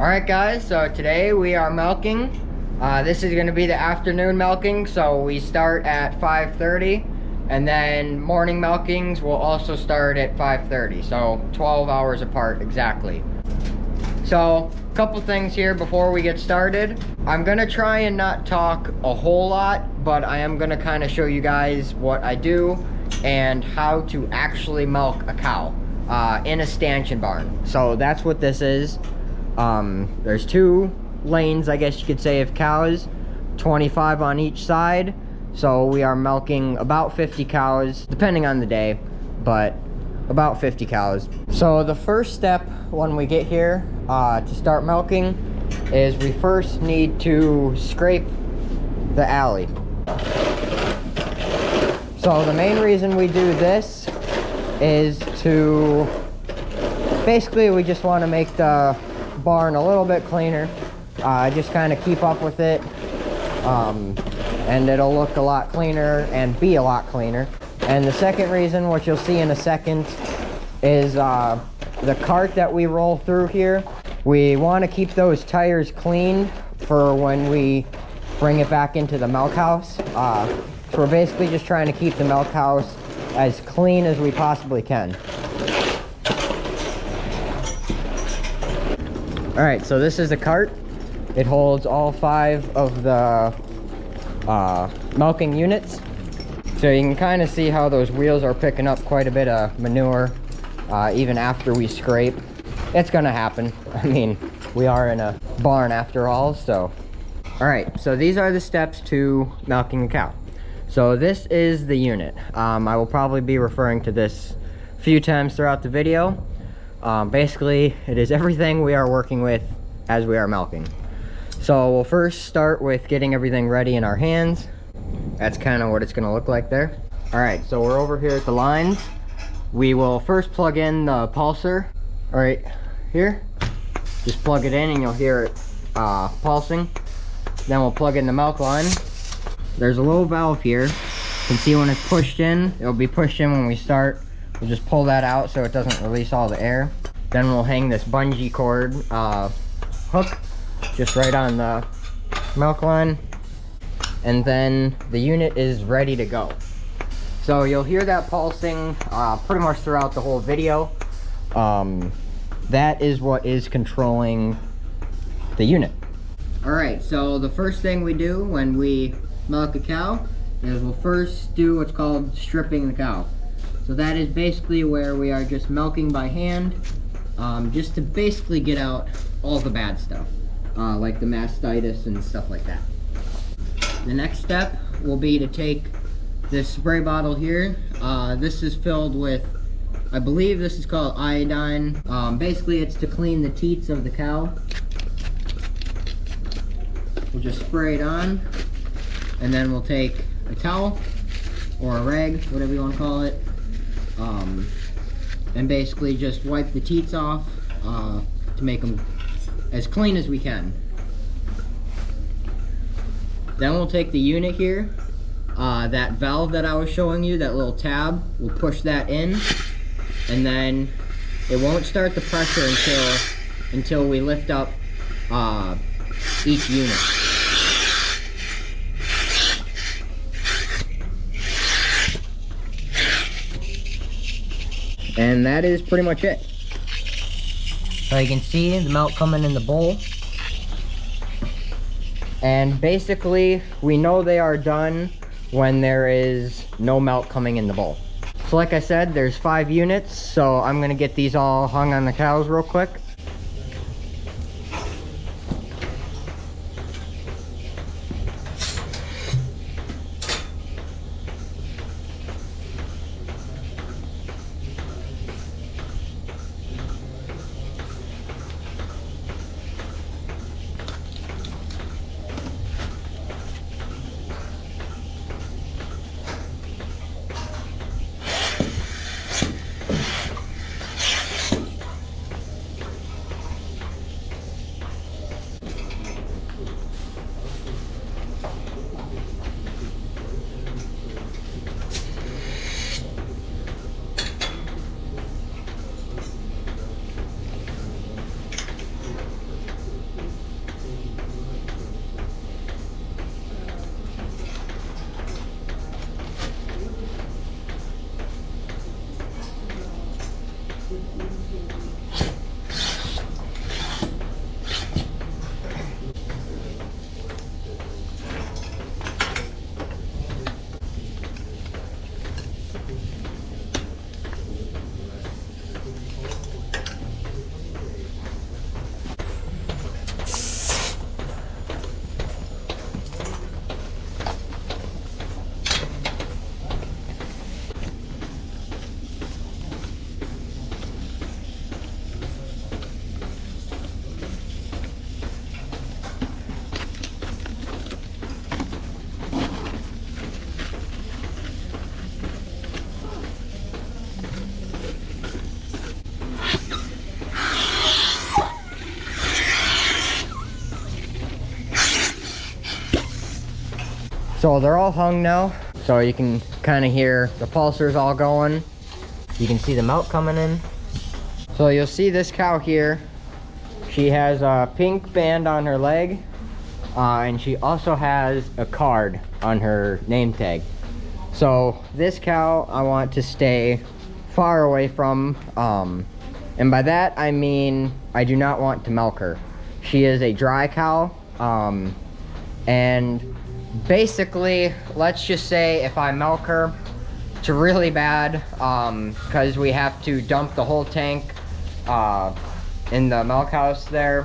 Alright guys, so today we are milking. This is going to be the afternoon milking, so we start at 5:30, and then morning milkings will also start at 5:30, so 12 hours apart exactly. So, a couple things here before we get started. I'm going to try and not talk a whole lot, but I am going to kind of show you guys what I do and how to actually milk a cow in a stanchion barn. So that's what this is. There's two lanes, I guess you could say, of cows, 25 on each side. So we are milking about 50 cows, depending on the day, but about 50 cows. So the first step when we get here to start milking is we first need to scrape the alley. So the main reason we do this is to, basically we just want to make the barn a little bit cleaner, just kind of keep up with it, and it'll look a lot cleaner and be a lot cleaner. And the second reason, which you'll see in a second, is the cart that we roll through here. We want to keep those tires clean for when we bring it back into the milk house. So we're basically just trying to keep the milk house as clean as we possibly can. Alright, so this is the cart. It holds all 5 of the milking units. So you can kind of see how those wheels are picking up quite a bit of manure, even after we scrape. It's gonna happen. I mean, we are in a barn after all, so. Alright, so these are the steps to milking a cow. So this is the unit. I will probably be referring to this a few times throughout the video. Basically, it is everything we are working with as we are milking. So we'll first start with getting everything ready in our hands. That's kind of what it's going to look like there. Alright, so we're over here at the lines. We will first plug in the pulser right here. Just plug it in and you'll hear it pulsing. Then we'll plug in the milk line. There's a little valve here. You can see when it's pushed in, it'll be pushed in when we start. We'll just pull that out so it doesn't release all the air. Then we'll hang this bungee cord hook just right on the milk line. And then the unit is ready to go. So you'll hear that pulsing pretty much throughout the whole video. That is what is controlling the unit. Alright, so the first thing we do when we milk a cow is we'll first do what's called stripping the cow. So that is basically where we are just milking by hand, just to basically get out all the bad stuff, like the mastitis and stuff like that. The next step will be to take this spray bottle here. This is filled with, I believe this is called iodine. Basically it's to clean the teats of the cow. We'll just spray it on, and then we'll take a towel or a rag, whatever you want to call it, and basically just wipe the teats off to make them as clean as we can. Then we'll take the unit here, that valve that I was showing you, that little tab, we'll push that in, and then it won't start the pressure until we lift up each unit. And that is pretty much it. So you can see the milk coming in the bowl. And basically, we know they are done when there is no milk coming in the bowl. So like I said, there's 5 units, so I'm gonna get these all hung on the cows real quick. So they're all hung now. So you can kind of hear the pulsers all going. You can see the milk coming in. So you'll see this cow here. She has a pink band on her leg. And she also has a card on her name tag. So this cow I want to stay far away from. And by that I mean I do not want to milk her. She is a dry cow. And basically, let's just say if I milk her, it's really bad because we have to dump the whole tank in the milk house there,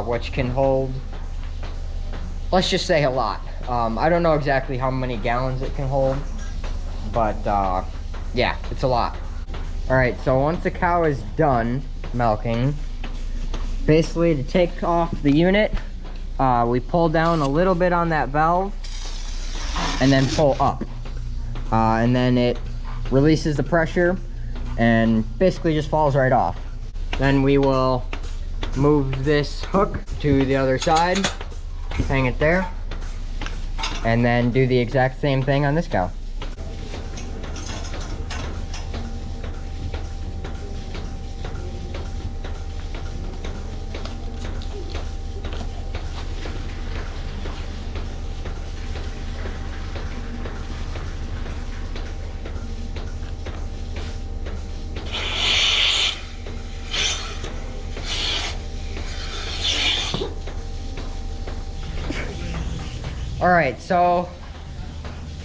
which can hold, let's just say, a lot. I don't know exactly how many gallons it can hold, but yeah, it's a lot. All right, so once the cow is done milking, basically to take off the unit, we pull down a little bit on that valve and then pull up. And then it releases the pressure and basically just falls right off. Then we will move this hook to the other side, hang it there, and then do the exact same thing on this cow. All right, so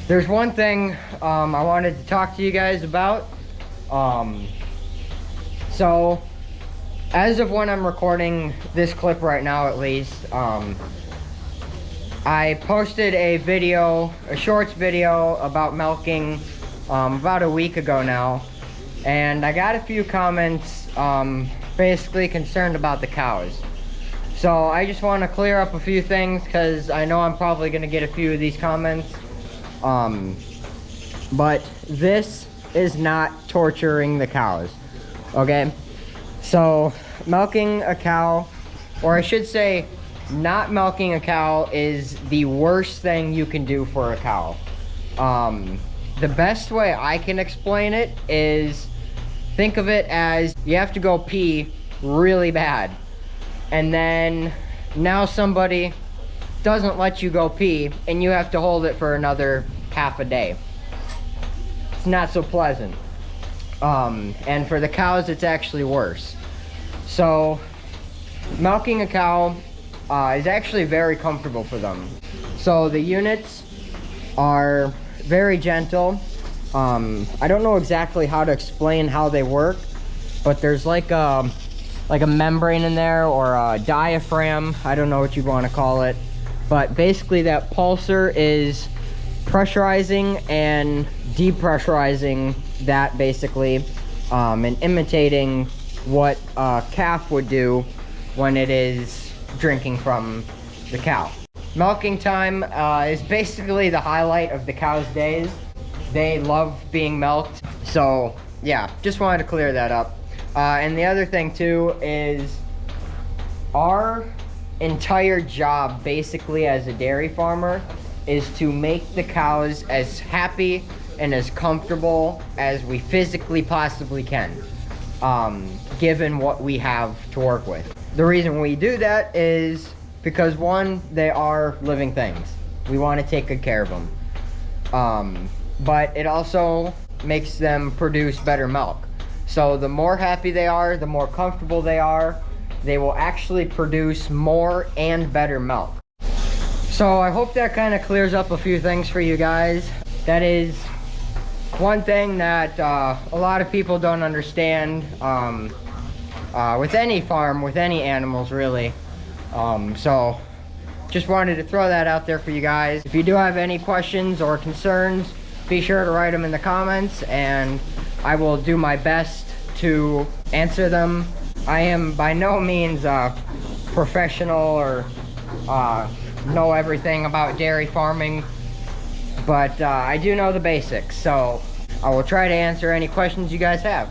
there's one thing I wanted to talk to you guys about. So as of when I'm recording this clip right now, at least, I posted a video, a shorts video about milking about a week ago now, and I got a few comments basically concerned about the cows. So I just want to clear up a few things because I know I'm probably going to get a few of these comments. But this is not torturing the cows, okay? So milking a cow, or I should say not milking a cow, is the worst thing you can do for a cow. The best way I can explain it is, think of it as you have to go pee really bad. And then now somebody doesn't let you go pee and you have to hold it for another half a day. It's not so pleasant. And for the cows, it's actually worse. So milking a cow is actually very comfortable for them. So the units are very gentle. I don't know exactly how to explain how they work, but there's like a membrane in there, or a diaphragm, I don't know what you want to call it, but basically that pulser is pressurizing and depressurizing that, basically, and imitating what a calf would do when it is drinking from the cow. Milking time is basically the highlight of the cow's days. They love being milked, so yeah, just wanted to clear that up. And the other thing too is our entire job basically as a dairy farmer is to make the cows as happy and as comfortable as we physically possibly can, given what we have to work with. The reason we do that is because, one, they are living things. We want to take good care of them. But it also makes them produce better milk. So the more happy they are, the more comfortable they are, they will actually produce more and better milk. So I hope that kind of clears up a few things for you guys. That is one thing that a lot of people don't understand with any farm, with any animals really. So just wanted to throw that out there for you guys. If you do have any questions or concerns, be sure to write them in the comments and I will do my best to answer them. I am by no means a professional or know everything about dairy farming, but I do know the basics, so I will try to answer any questions you guys have.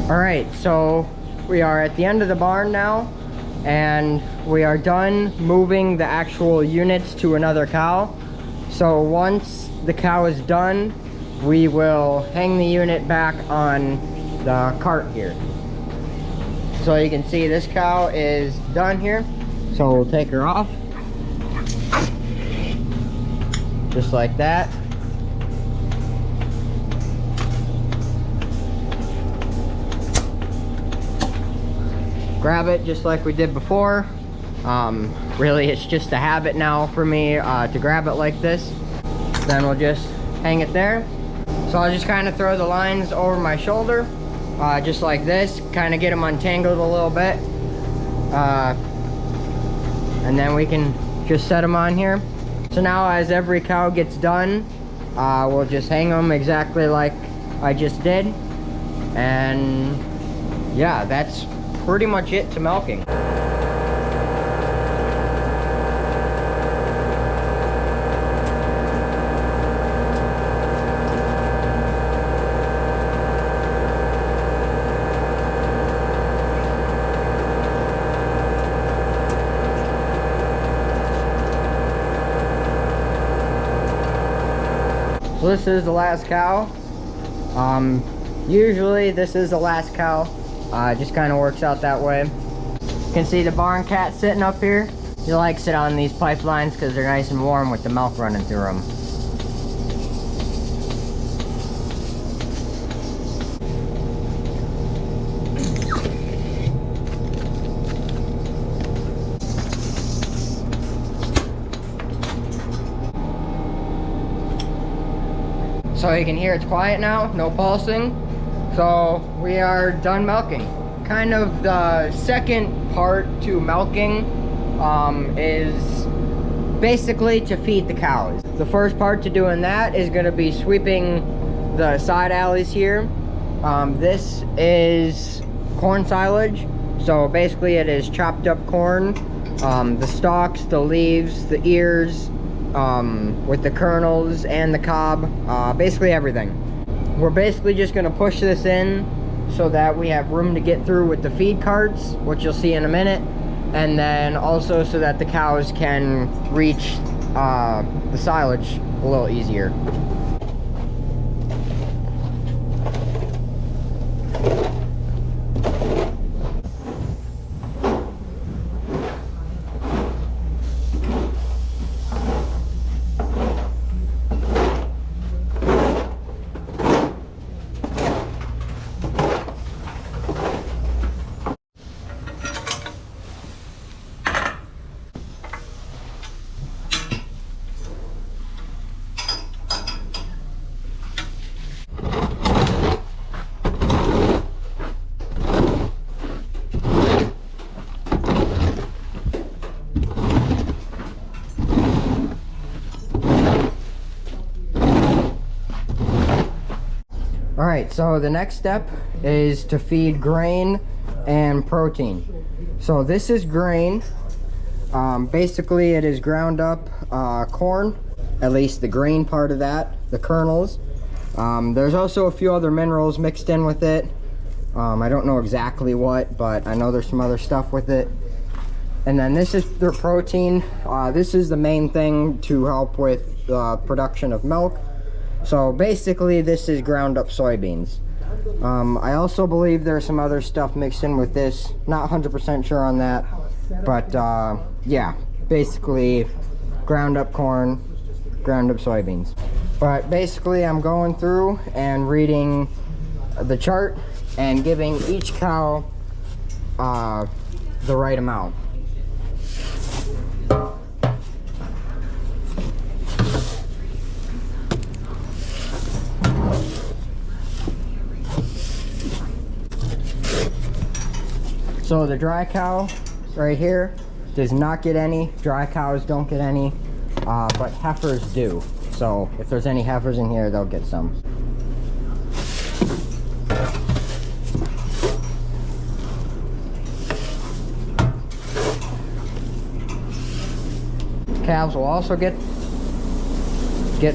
All right, so we are at the end of the barn now, and we are done moving the actual units to another cow. So once the cow is done, we will hang the unit back on the cart here. So you can see this cow is done here. So we'll take her off. Just like that. Grab it just like we did before. Really, it's just a habit now for me to grab it like this. Then we'll just hang it there. So I'll just kind of throw the lines over my shoulder, just like this, kind of get them untangled a little bit. And then we can just set them on here. So now as every cow gets done, we'll just hang them exactly like I just did. And yeah, that's pretty much it to milking. So this is the last cow. Usually this is the last cow. It just kind of works out that way. You can see the barn cat sitting up here. He likes it on these pipelines because they're nice and warm with the milk running through them. So you can hear it's quiet now, no pulsing. So we are done milking. Kind of the second part to milking is basically to feed the cows. The first part to doing that is going to be sweeping the side alleys here. This is corn silage. So basically it is chopped up corn, the stalks, the leaves, the ears, with the kernels and the cob, basically everything. We're basically just going to push this in so that we have room to get through with the feed carts, which you'll see in a minute, and then also so that the cows can reach the silage a little easier. Alright, so the next step is to feed grain and protein. So this is grain. Basically it is ground up corn, at least the grain part of that, the kernels. There's also a few other minerals mixed in with it. I don't know exactly what, but I know there's some other stuff with it. And then this is their protein. This is the main thing to help with the production of milk. So basically this is ground up soybeans. I also believe there's some other stuff mixed in with this. Not 100% sure on that. But yeah, basically ground up corn, ground up soybeans. But basically I'm going through and reading the chart and giving each cow the right amount. So the dry cow right here does not get any. Dry cows don't get any, but heifers do. So if there's any heifers in here, they'll get some. Calves will also get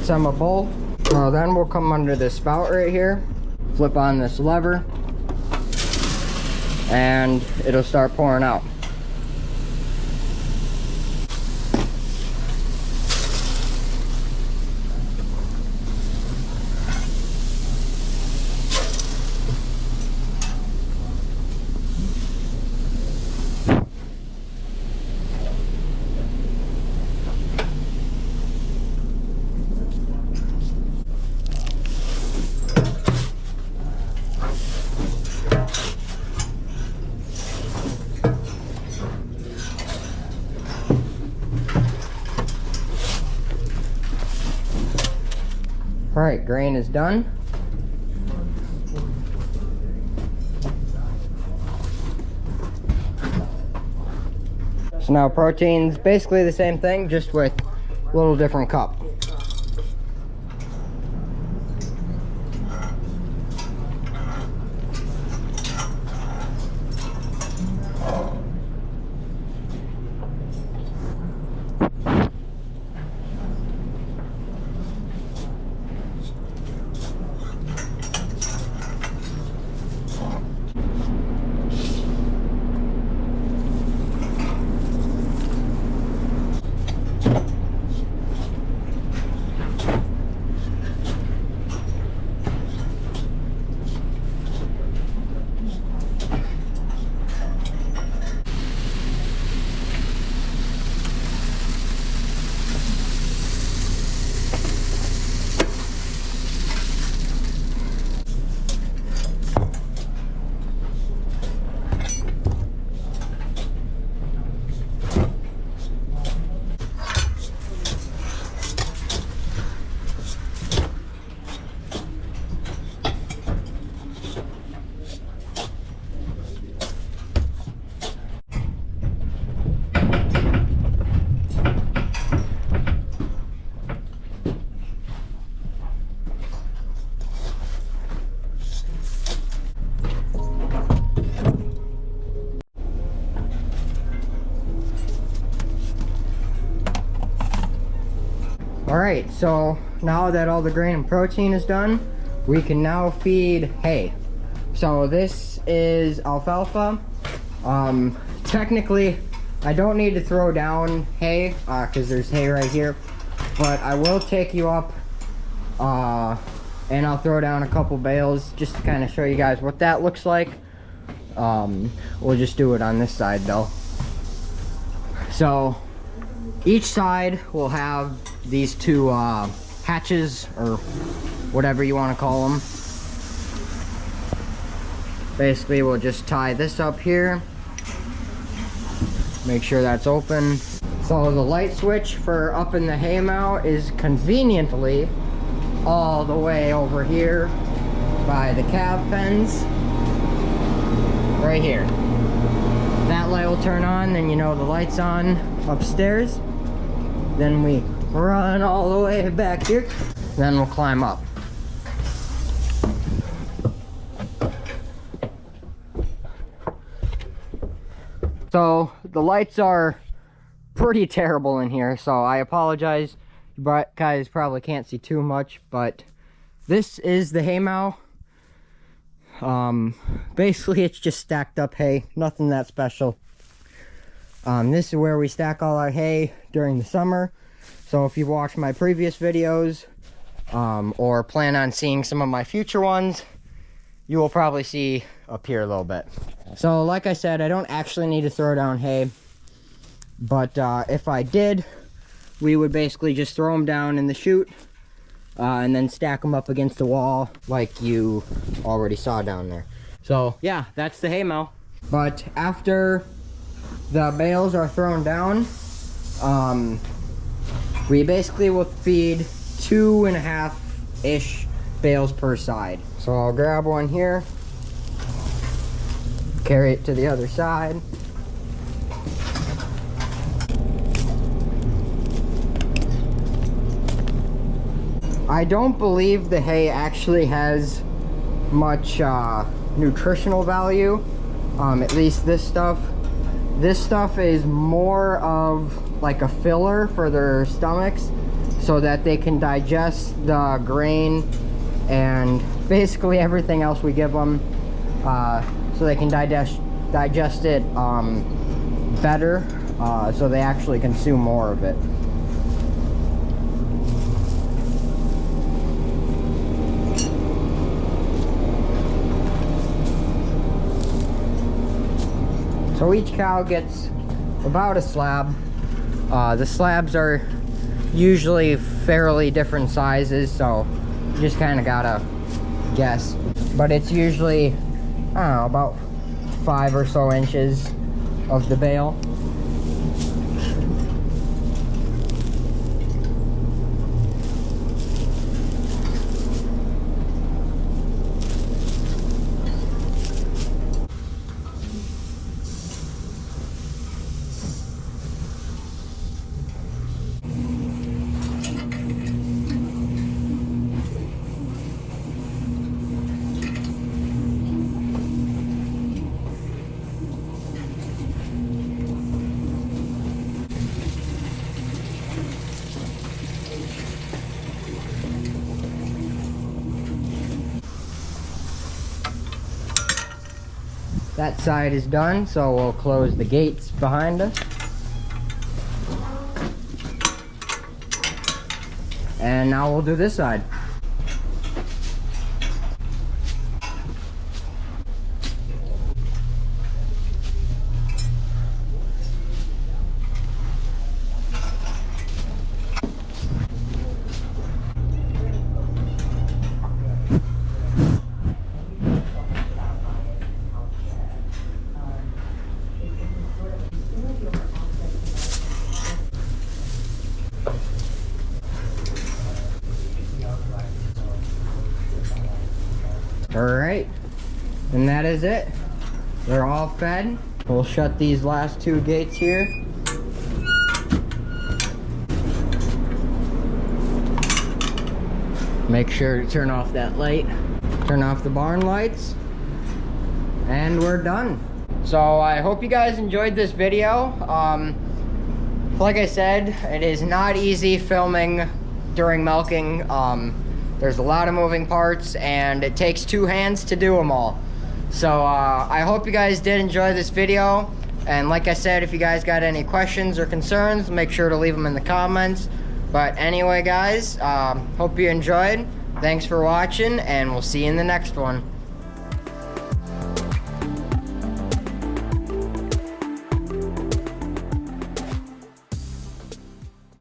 some of both. So then we'll come under this spout right here, flip on this lever, and it'll start pouring out. Alright, grain is done. So now protein's basically the same thing, just with a little different cup. Alright, so now that all the grain and protein is done, we can now feed hay. So this is alfalfa. Technically, I don't need to throw down hay, because there's hay right here. But I will take you up, and I'll throw down a couple bales just to kind of show you guys what that looks like. We'll just do it on this side though. So each side will have these two hatches, or whatever you want to call them. Basically, we'll just tie this up here, make sure that's open. So the light switch for up in the hay mow is conveniently all the way over here by the calf pens, right here. That light will turn on, then you know the light's on upstairs. Then we run all the way back here, then we'll climb up. So the lights are pretty terrible in here, so I apologize. You guys probably can't see too much, but this is the hay mow. Basically it's just stacked up hay, nothing that special. This is where we stack all our hay during the summer. So if you've watched my previous videos, or plan on seeing some of my future ones, you will probably see up here a little bit. So like I said, I don't actually need to throw down hay, but if I did, we would basically just throw them down in the chute, and then stack them up against the wall like you already saw down there. So yeah, that's the hay mow. But after the bales are thrown down, we basically will feed 2.5-ish bales per side. So I'll grab one here, carry it to the other side. I don't believe the hay actually has much nutritional value, at least this stuff. This stuff is more of like a filler for their stomachs so that they can digest the grain and basically everything else we give them, so they can digest digest it better, so they actually consume more of it. So each cow gets about a slab. The slabs are usually fairly different sizes, so you just kind of gotta guess. But it's usually, I don't know, about 5 or so inches of the bale. That side is done, so we'll close the gates behind us. And now we'll do this side. Alright, and that is it. They're all fed. We'll shut these last 2 gates here. Make sure to turn off that light. Turn off the barn lights. And we're done. So I hope you guys enjoyed this video. Like I said, it is not easy filming during milking. There's a lot of moving parts, and it takes 2 hands to do them all. So I hope you guys did enjoy this video. And like I said, if you guys got any questions or concerns, make sure to leave them in the comments. But anyway, guys, hope you enjoyed. Thanks for watching, and we'll see you in the next one.